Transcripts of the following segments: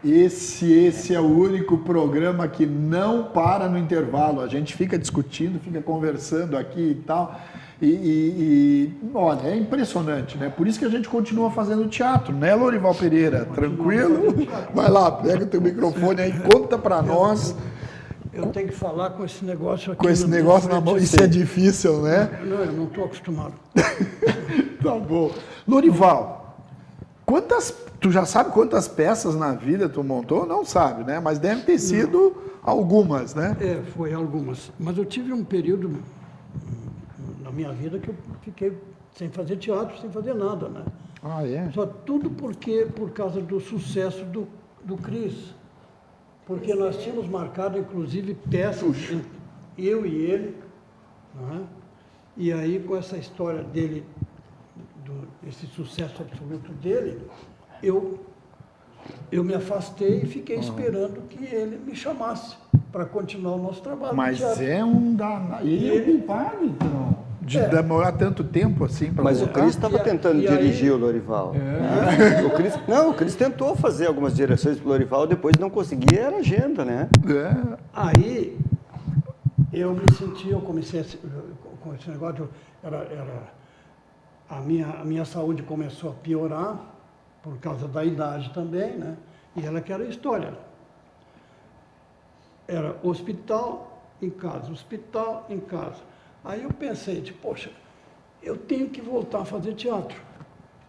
Esse é o único programa que não para no intervalo. A gente fica discutindo, fica conversando aqui e tal. Olha, é impressionante, né? Por isso que a gente continua fazendo teatro, né, Lorival Pereira? Tranquilo? Vai lá, pega o teu microfone aí, conta pra nós. Eu tenho que falar com esse negócio aqui. Com esse negócio na mão, isso é difícil, né? Não, eu não estou acostumado. Tá bom. Lorival, tu já sabe quantas peças na vida tu montou? Não sabe, né? Mas deve ter sido algumas, né? Foi algumas. Mas eu tive um período na minha vida que eu fiquei sem fazer teatro, sem fazer nada, né? Ah, é? Só tudo por causa do sucesso do Cris. Porque nós tínhamos marcado, inclusive, peças, eu e ele, né? E aí, com essa história dele, esse sucesso absoluto dele, eu me afastei e fiquei esperando que ele me chamasse para continuar o nosso trabalho. Mas é um danado. Ele é o culpado, então. De demorar tanto tempo assim para Mas o Cris estava tentando dirigir o Lorival. O Cris tentou fazer algumas direções para o Lorival, depois não conseguia, era agenda, né? Aí eu me senti, eu comecei com esse negócio, a minha saúde começou a piorar, por causa da idade também, né? E ela que era a história. Era hospital em casa, hospital em casa. Aí eu pensei, poxa, eu tenho que voltar a fazer teatro,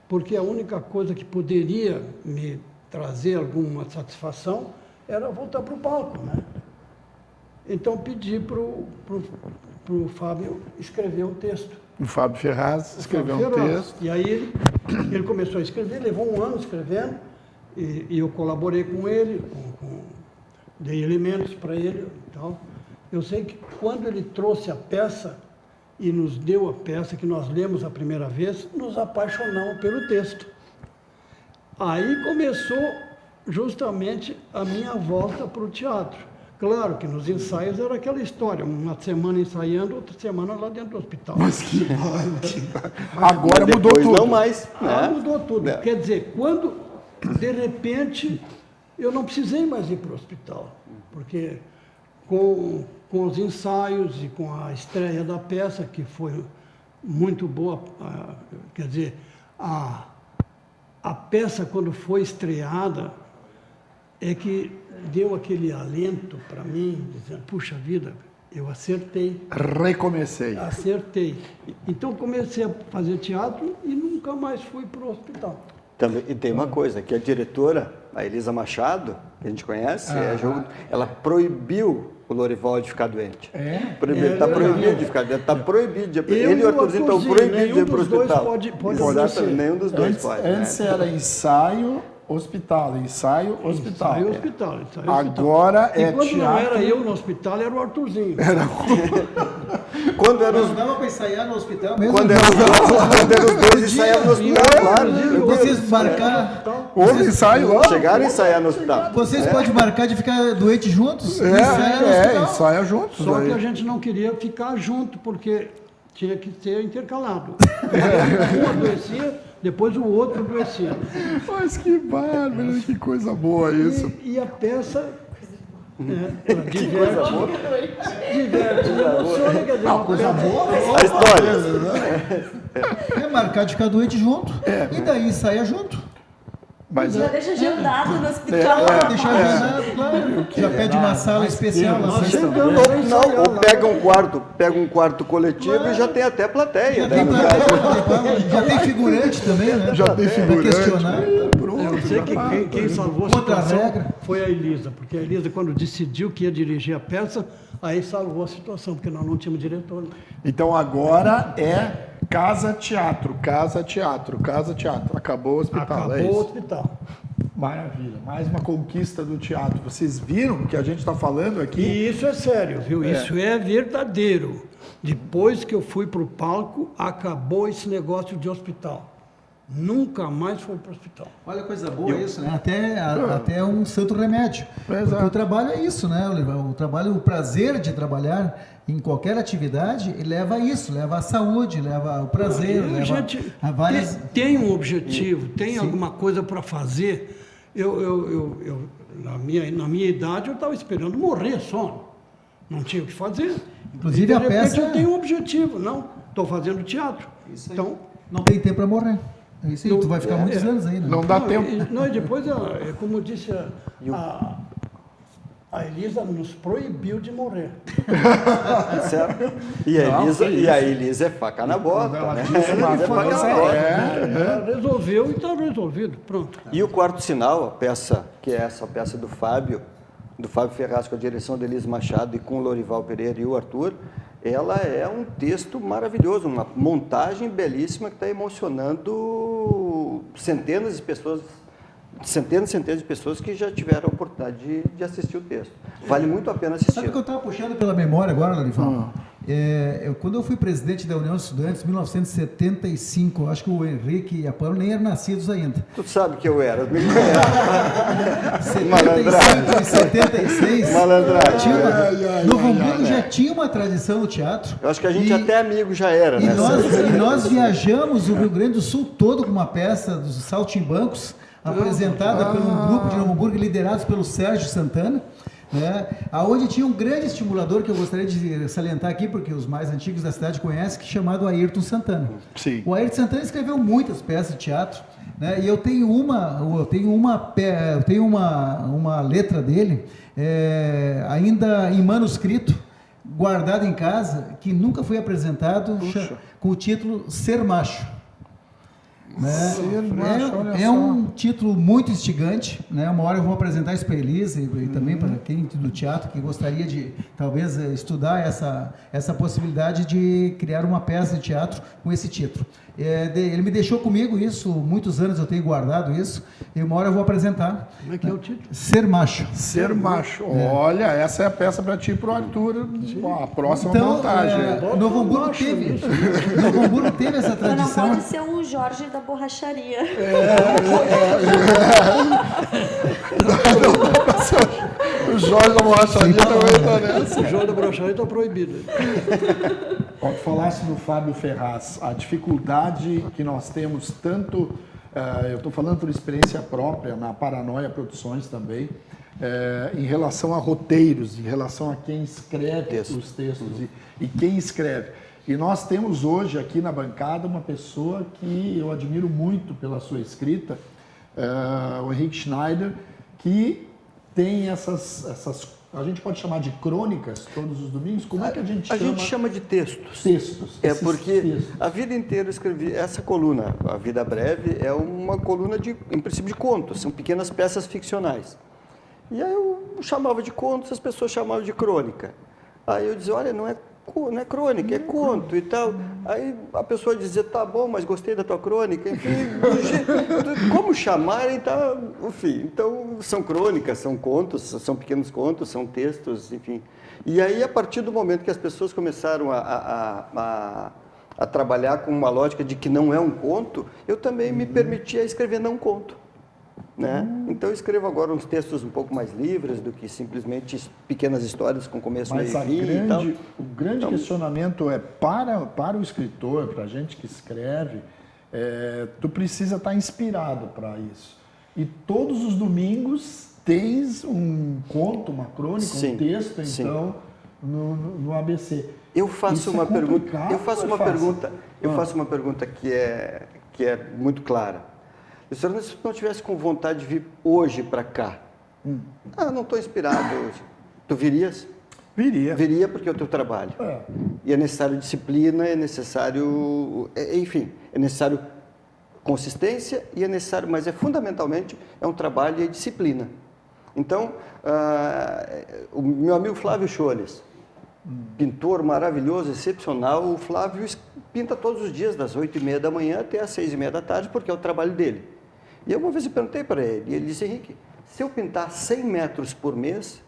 porque a única coisa que poderia me trazer alguma satisfação era voltar para o palco, né? Então pedi para o Fábio escrever um texto. O Fábio Ferraz escreveu um texto. E aí ele começou a escrever, levou um ano escrevendo, e eu colaborei com ele, dei elementos para ele e tal. Eu sei que quando ele trouxe a peça e nos deu a peça, que nós lemos a primeira vez, nos apaixonamos pelo texto. Aí começou justamente a minha volta para o teatro. Claro que nos ensaios era aquela história, uma semana ensaiando, outra semana lá dentro do hospital. Mas que agora mudou tudo. Não mais. Mudou tudo. Quer dizer, quando de repente eu não precisei mais ir para o hospital, porque com os ensaios e com a estreia da peça, que foi muito boa, quer dizer, a peça quando foi estreada é que deu aquele alento para mim, dizendo, puxa vida, eu acertei. Recomecei. Acertei. Então comecei a fazer teatro e nunca mais fui para o hospital. Também, e tem uma coisa, que a diretora, a Elisa Machado, que a gente conhece, ela proibiu o Lorival de ficar doente. Está proibido de ficar doente, está proibido. Ele e o Arthurzinho estão proibidos de ir para o hospital. Pode Exatamente, nenhum dos dois pode. Antes era ensaio, hospital, ensaio, hospital. Ensaio, hospital. Agora é quando teatro. não era eu no hospital, era o Arthurzinho. Quando era os... Não dava para ensaiar no hospital mesmo? Quando eram os dois ensaiavam no hospital, claro. Vocês marcaram... Houve ensaio lá? Chegaram a ensaiar no hospital. Vocês podem marcar de ficar doente juntos? Ensaia juntos. Só que a gente não queria ficar junto, porque tinha que ser intercalado. Um adoecia, depois o outro adoecia. Mas que bárbaro, que coisa boa isso. E a peça... ela diverte, emociona, quer dizer, Coisa boa. A história. É marcar de ficar doente junto. E daí saia junto. Mas Já deixa agendado no hospital. Deixa agendado, claro. Já pede uma sala especial. Ou pega um quarto coletivo e já tem até plateia. Já tem figurante também, né? já tem figurante. Questionar. Eu sei que quem salvou a Outra situação regra. foi a Elisa, porque a Elisa, quando decidiu que ia dirigir a peça, aí salvou a situação, porque nós não tínhamos diretor. Então agora é casa teatro. Acabou o hospital. Acabou é o isso. hospital. Maravilha. Mais uma conquista do teatro. Vocês viram o que a gente está falando aqui? E isso é sério, viu? Isso é verdadeiro. Depois que eu fui para o palco, acabou esse negócio de hospital. Nunca mais foi para o hospital. Olha que coisa boa isso, né? Até um santo remédio. Exato. Porque o trabalho é isso, né? O prazer de trabalhar em qualquer atividade leva a isso, leva à saúde, leva ao prazer, A leva gente a várias... tem um objetivo, tem alguma coisa para fazer. Na minha idade, eu estava esperando morrer só. Não tinha o que fazer. Inclusive, e de a repente peça- eu tenho um objetivo. Não, estou fazendo teatro. Isso aí. Então, Não tem tempo para morrer. É isso aí, Não- tu vai ficar muitos anos ainda. Não dá tempo. E depois, como disse a Elisa, nos proibiu de morrer. Certo? E a Não, Elisa, que e a Elisa é faca na bota, Ela né? disse uma Elisa é faca coisa, na bota. Ela resolveu e está resolvido. Pronto. E o Quarto Sinal, a peça, que é essa peça do Fábio Ferraz, com a direção de Elisa Machado e com o Lorival Pereira e o Arthur, ela é um texto maravilhoso, uma montagem belíssima que está emocionando centenas e centenas de pessoas que já tiveram a oportunidade de assistir o texto. Vale muito a pena assistir. Sabe que eu estava puxando pela memória agora, Lorival? Quando eu fui presidente da União dos Estudantes, em 1975, eu acho que o Henrique e a Paula nem eram nascidos ainda. Tu sabe que eu era. 75 e 76, Malandragem. Novo Hamburgo já tinha uma tradição no teatro. Eu acho que a gente até amigo já era, E né? nós viajamos o Rio Grande do Sul todo com uma peça dos Saltimbancos, apresentada por um grupo de Novo Hamburgo liderados pelo Sérgio Santana, né, aonde tinha um grande estimulador que eu gostaria de salientar aqui, porque os mais antigos da cidade conhecem, que é chamado Ayrton Santana. Sim. O Ayrton Santana escreveu muitas peças de teatro, né, e eu tenho uma letra dele, ainda em manuscrito, guardada em casa, que nunca foi apresentado, com o título Ser Macho. Né? Ser Macho, olha É só. um título muito instigante, né? Uma hora eu vou apresentar isso para a Elisa e também para quem do teatro que gostaria de talvez estudar essa possibilidade de criar uma peça de teatro com esse título. Ele me deixou comigo isso, muitos anos eu tenho guardado isso, e uma hora eu vou apresentar. Como é que é o título? Ser Macho. Ser macho. Olha, essa é a peça para ti e pro Arthur, a próxima montagem. Novo Hamburgo teve essa Mas não tradição. pode ser um Jorge da borracharia. O Jorge da Borracharia também está nessa. O jogo da brocharia está proibido. Ó, tu falasse do Fábio Ferraz, a dificuldade que nós temos tanto, eu estou falando por experiência própria, na Paranoia Produções também, em relação a roteiros, em relação a quem escreve os textos e quem escreve. E nós temos hoje aqui na bancada uma pessoa que eu admiro muito pela sua escrita, o Henrique Schneider, que tem essas, a gente pode chamar de crônicas todos os domingos? Como é que a gente chama? A gente chama de textos. Textos. É esses porque textos. a vida inteira eu escrevi essa coluna, A Vida Breve, é uma coluna em princípio de contos, são pequenas peças ficcionais. E aí eu chamava de contos, as pessoas chamavam de crônica. Aí eu dizia, olha, não é crônica, é conto e tal. Aí a pessoa dizia, tá bom, mas gostei da tua crônica. Enfim, como chamarem, tá, enfim. Então, são crônicas, são contos, são pequenos contos, são textos, enfim. E aí, a partir do momento que as pessoas começaram a trabalhar com uma lógica de que não é um conto, eu também me permitia escrever não conto. Né? Então eu escrevo agora uns textos um pouco mais livres do que simplesmente pequenas histórias com começo, meio e fim e tal. O grande questionamento é para o escritor, para a gente que escreve, tu precisa estar inspirado para isso. E todos os domingos tens um conto, uma crônica, Sim, um texto, sim. então, no ABC. Eu faço Isso uma é pergunta. complicado, Eu faço não é uma fácil? pergunta. Eu faço uma pergunta que é muito clara. Se eu não tivesse com vontade de vir hoje para cá, não estou inspirado hoje. Tu virias? Viria. Viria porque é o teu trabalho. E é necessário disciplina, é necessário, enfim, é necessário consistência e é necessário, mas fundamentalmente é um trabalho e é disciplina. Então, o meu amigo Flávio Choles, pintor maravilhoso, excepcional, o Flávio pinta todos os dias, das 8h30 da manhã até às 6h30 da tarde, porque é o trabalho dele. E uma vez eu perguntei para ele, e ele disse, Henrique, se eu pintar 100 metros por mês,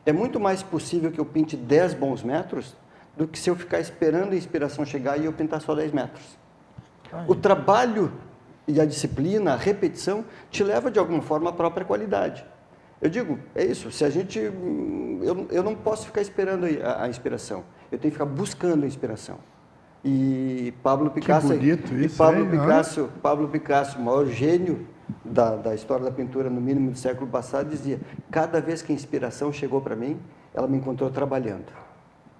é muito mais possível que eu pinte 10 bons metros do que se eu ficar esperando a inspiração chegar e eu pintar só 10 metros. O trabalho e a disciplina, a repetição, te leva de alguma forma à própria qualidade. Eu digo, é isso, se a gente, eu não posso ficar esperando a inspiração, eu tenho que ficar buscando a inspiração. E Pablo Picasso, bonito isso, Pablo hein? Picasso, o maior gênio da história da pintura, no mínimo do século passado, dizia: cada vez que a inspiração chegou para mim, ela me encontrou trabalhando.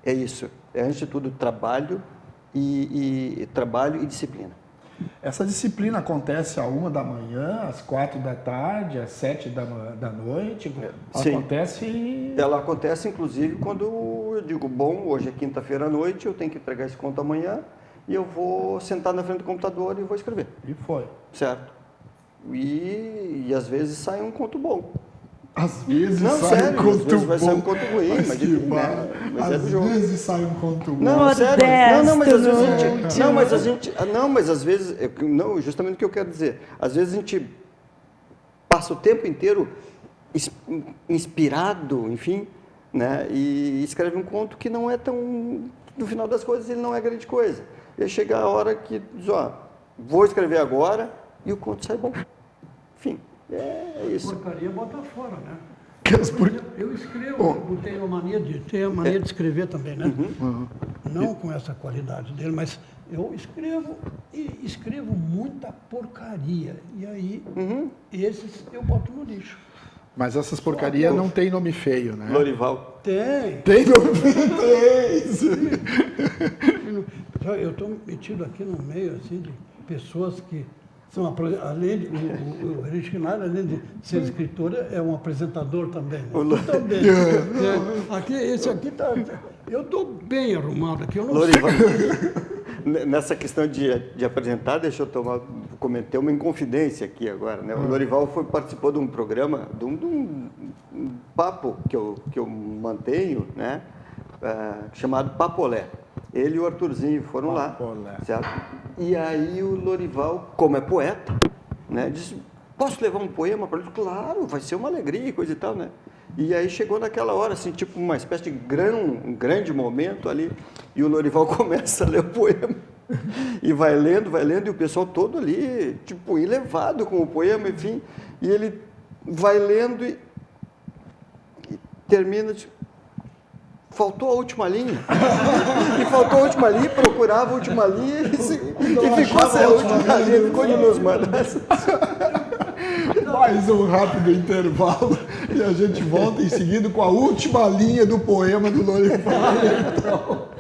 É isso. É, antes de tudo, trabalho trabalho e disciplina. Essa disciplina acontece à 1 da manhã, às 4 da tarde, às 7 da noite? Sim. Acontece... Ela acontece, inclusive, quando eu digo: bom, hoje é quinta-feira à noite, eu tenho que entregar esse conto amanhã, e eu vou sentar na frente do computador e vou escrever. E foi. Certo. E às vezes sai um conto bom. Às vezes Não, sai sério, um conto às vezes vai sair um bom. conto ruim, mas que enfim, bar- né? Mas é Às do jogo. vezes sai um conto bom. Não, sério. Não, mas às vezes a gente. Modesto Não, mas a gente. Não, mas às vezes. Não, justamente o que eu quero dizer. Às vezes a gente passa o tempo inteiro inspirado, enfim, né? E escreve um conto que não é tão. No final das coisas, ele não é grande coisa. E aí chega a hora que diz: ó, vou escrever agora, e o conto sai bom. Enfim, é isso. Porcaria bota fora, né? Por- Eu escrevo, eu tenho a mania de escrever também, né? Não com essa qualidade dele, mas eu escrevo e escrevo muita porcaria. E aí, esses eu boto no lixo. Mas essas porcarias não tem nome feio, né? Lorival. Tem. Tem nome feio. Eu estou metido aqui no meio assim, de pessoas que são, além de, o Henrique Schneider, além de ser escritor, é um apresentador também. Né? Tu também. Aqui, esse aqui tá. Eu estou bem arrumado aqui, eu não Lorival. Nessa questão de apresentar, deixa eu cometer uma inconfidência aqui agora, né? O Lorival participou de um programa, de um papo que eu mantenho, né? Chamado Papolé. Ele e o Arthurzinho foram Papolé. lá, certo? E aí o Lorival, como é poeta, né? Disse: posso levar um poema para ele? Claro, vai ser uma alegria e coisa e tal, né? E aí chegou naquela hora, assim, tipo uma espécie de um grande momento ali, e o Lorival começa a ler o poema. E vai lendo, e o pessoal todo ali, tipo, elevado com o poema, enfim. E ele vai lendo e termina de... Faltou a última linha. E faltou a última linha, procurava a última linha e ficou sem a última linha, ficou de nos manas. Mais um rápido intervalo e a gente volta em seguida com a última linha do poema do Lorival. Então...